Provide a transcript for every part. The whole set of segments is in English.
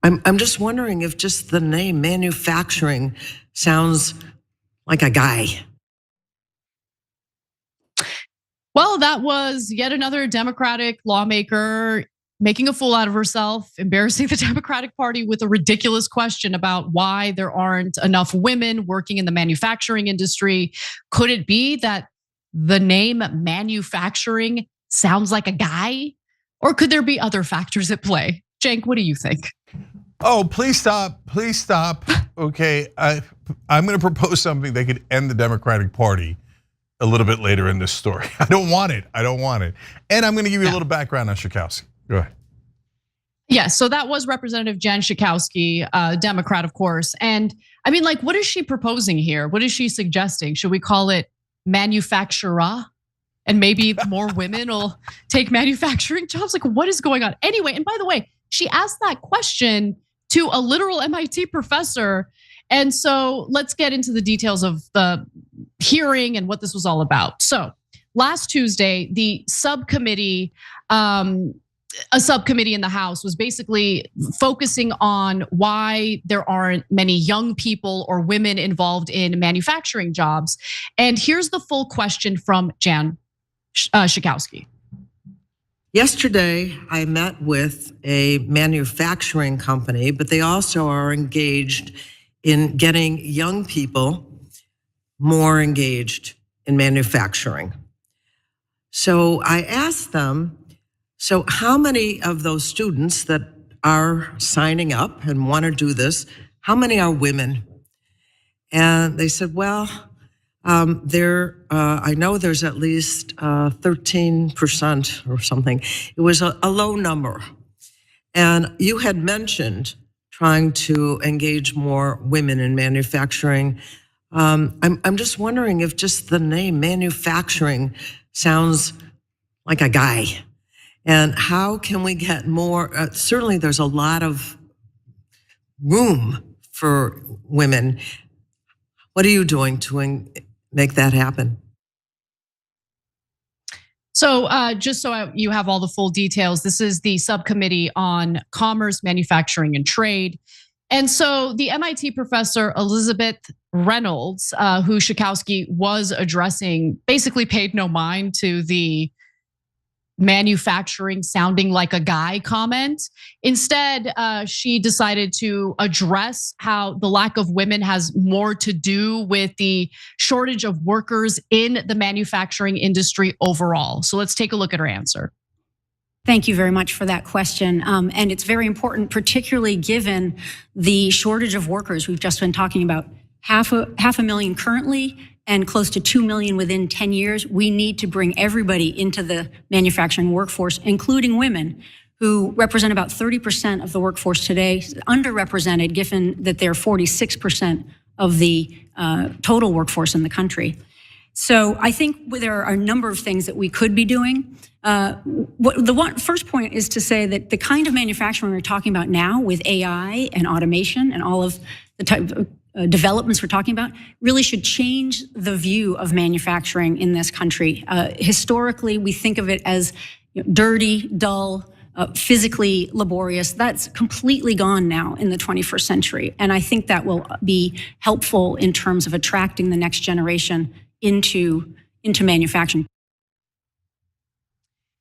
I'm just wondering if just the name manufacturing sounds like a guy. Well, that was yet another Democratic lawmaker making a fool out of herself, embarrassing the Democratic Party with a ridiculous question about why there aren't enough women working in the manufacturing industry. Could it be that the name manufacturing sounds like a guy? Or could there be other factors at play? Cenk, what do you think? Oh, please stop, please stop. Okay, I'm gonna propose something that could end the Democratic Party a little bit later in this story. I don't want it, And I'm gonna give you a little background on Schakowsky. Go ahead. Yeah, so that was Representative Jen Schakowsky, Democrat, of course. And I mean, like, what is she proposing here? What is she suggesting? Should we call it manufacturer? And maybe more women will take manufacturing jobs? Like, what is going on? Anyway, and by the way, she asked that question to a literal MIT professor. And so let's get into the details of the hearing and what this was all about. So last Tuesday, the subcommittee, a subcommittee in the House was basically focusing on why there aren't many young people or women involved in manufacturing jobs. And here's the full question from Jan Schakowsky. Yesterday, I met with a manufacturing company, but they also are engaged in getting young people more engaged in manufacturing. So I asked them, so how many of those students that are signing up and want to do this, how many are women? And they said, well, I know there's at least 13% or something. It was a low number. And you had mentioned trying to engage more women in manufacturing. I'm just wondering if just the name manufacturing sounds like a guy. And how can we get more? Certainly there's a lot of room for women. What are you doing to make that happen? So just so you have all the full details, this is the subcommittee on commerce, manufacturing, and trade. And so the MIT professor, Elizabeth Reynolds, who Schakowsky was addressing, basically paid no mind to the manufacturing sounding like a guy comment. Instead, she decided to address how the lack of women has more to do with the shortage of workers in the manufacturing industry overall. So let's take a look at her answer. Thank you very much for that question. And it's very important, particularly given the shortage of workers we've just been talking about. Half a million currently, and close to 2 million within 10 years. We need to bring everybody into the manufacturing workforce, including women, who represent about 30% of the workforce today, underrepresented given that they're 46% of the total workforce in the country. So I think there are a number of things that we could be doing. First point is to say that the kind of manufacturing we're talking about now with AI and automation and all of the type of developments we're talking about really should change the view of manufacturing in this country. Historically, we think of it as dirty, dull, physically laborious. That's completely gone now in the 21st century. And I think that will be helpful in terms of attracting the next generation into manufacturing.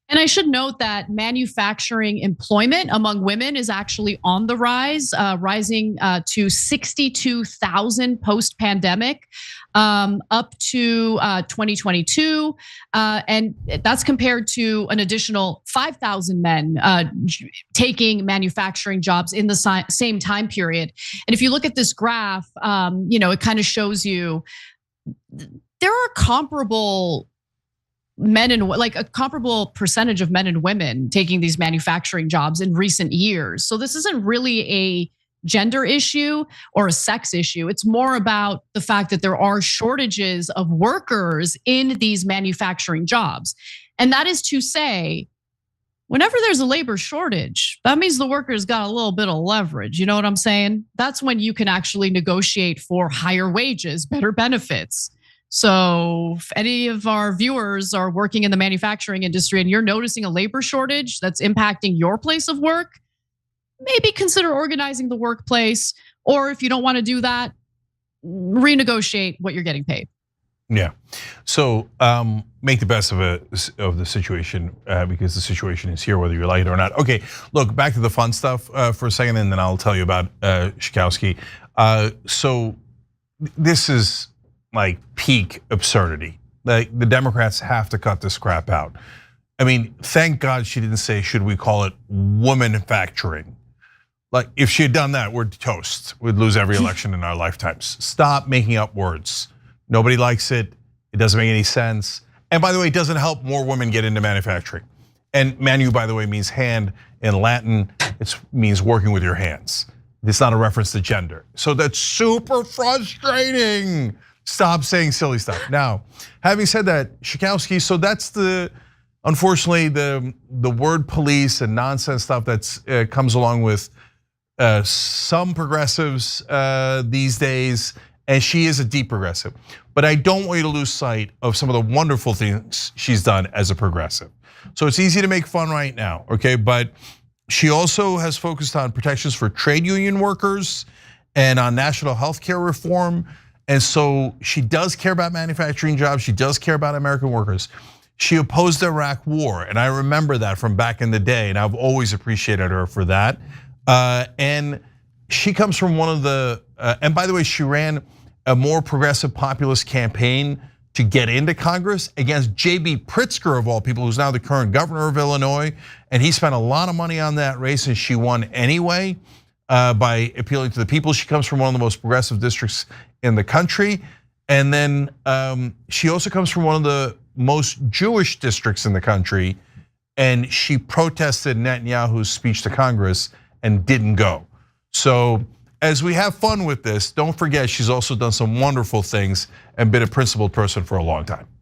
And I should note that manufacturing employment among women is actually on the rise, rising to 62,000 post-pandemic, up to 2022. And that's compared to an additional 5,000 men taking manufacturing jobs in the same time period. And if you look at this graph, it kind of shows you there are comparable men and like a comparable percentage of men and women taking these manufacturing jobs in recent years. So this isn't really a gender issue or a sex issue. It's more about the fact that there are shortages of workers in these manufacturing jobs. And that is to say, whenever there's a labor shortage, that means the workers got a little bit of leverage. You know what I'm saying? That's when you can actually negotiate for higher wages, better benefits. So if any of our viewers are working in the manufacturing industry and you're noticing a labor shortage that's impacting your place of work, maybe consider organizing the workplace. Or if you don't want to do that, renegotiate what you're getting paid. Yeah, so make the best of the situation because the situation is here, whether you like it or not. Okay, look, back to the fun stuff for a second, and then I'll tell you about Schakowsky. So this is like peak absurdity. Like the Democrats have to cut this crap out. I mean, thank God she didn't say, should we call it womanufacturing? Like if she had done that, we're toast. We'd lose every election in our lifetimes. Stop making up words. Nobody likes it. It doesn't make any sense. And by the way, it doesn't help more women get into manufacturing. And manu, by the way, means hand in Latin. It means working with your hands. It's not a reference to gender. So that's super frustrating. Stop saying silly stuff. Now, having said that, Schakowsky, so that's unfortunately the word police and nonsense stuff that's comes along with some progressives these days. And she is a deep progressive. But I don't want you to lose sight of some of the wonderful things she's done as a progressive. So it's easy to make fun right now, okay? But she also has focused on protections for trade union workers and on national health care reform. And so she does care about manufacturing jobs. She does care about American workers. She opposed the Iraq war, and I remember that from back in the day, and I've always appreciated her for that. And she comes from one of the, and by the way, she ran a more progressive populist campaign to get into Congress against J.B. Pritzker, of all people, who's now the current governor of Illinois. And he spent a lot of money on that race, and she won anyway by appealing to the people. She comes from one of the most progressive districts in the country. And then she also comes from one of the most Jewish districts in the country. And she protested Netanyahu's speech to Congress and didn't go. So as we have fun with this, don't forget she's also done some wonderful things and been a principled person for a long time.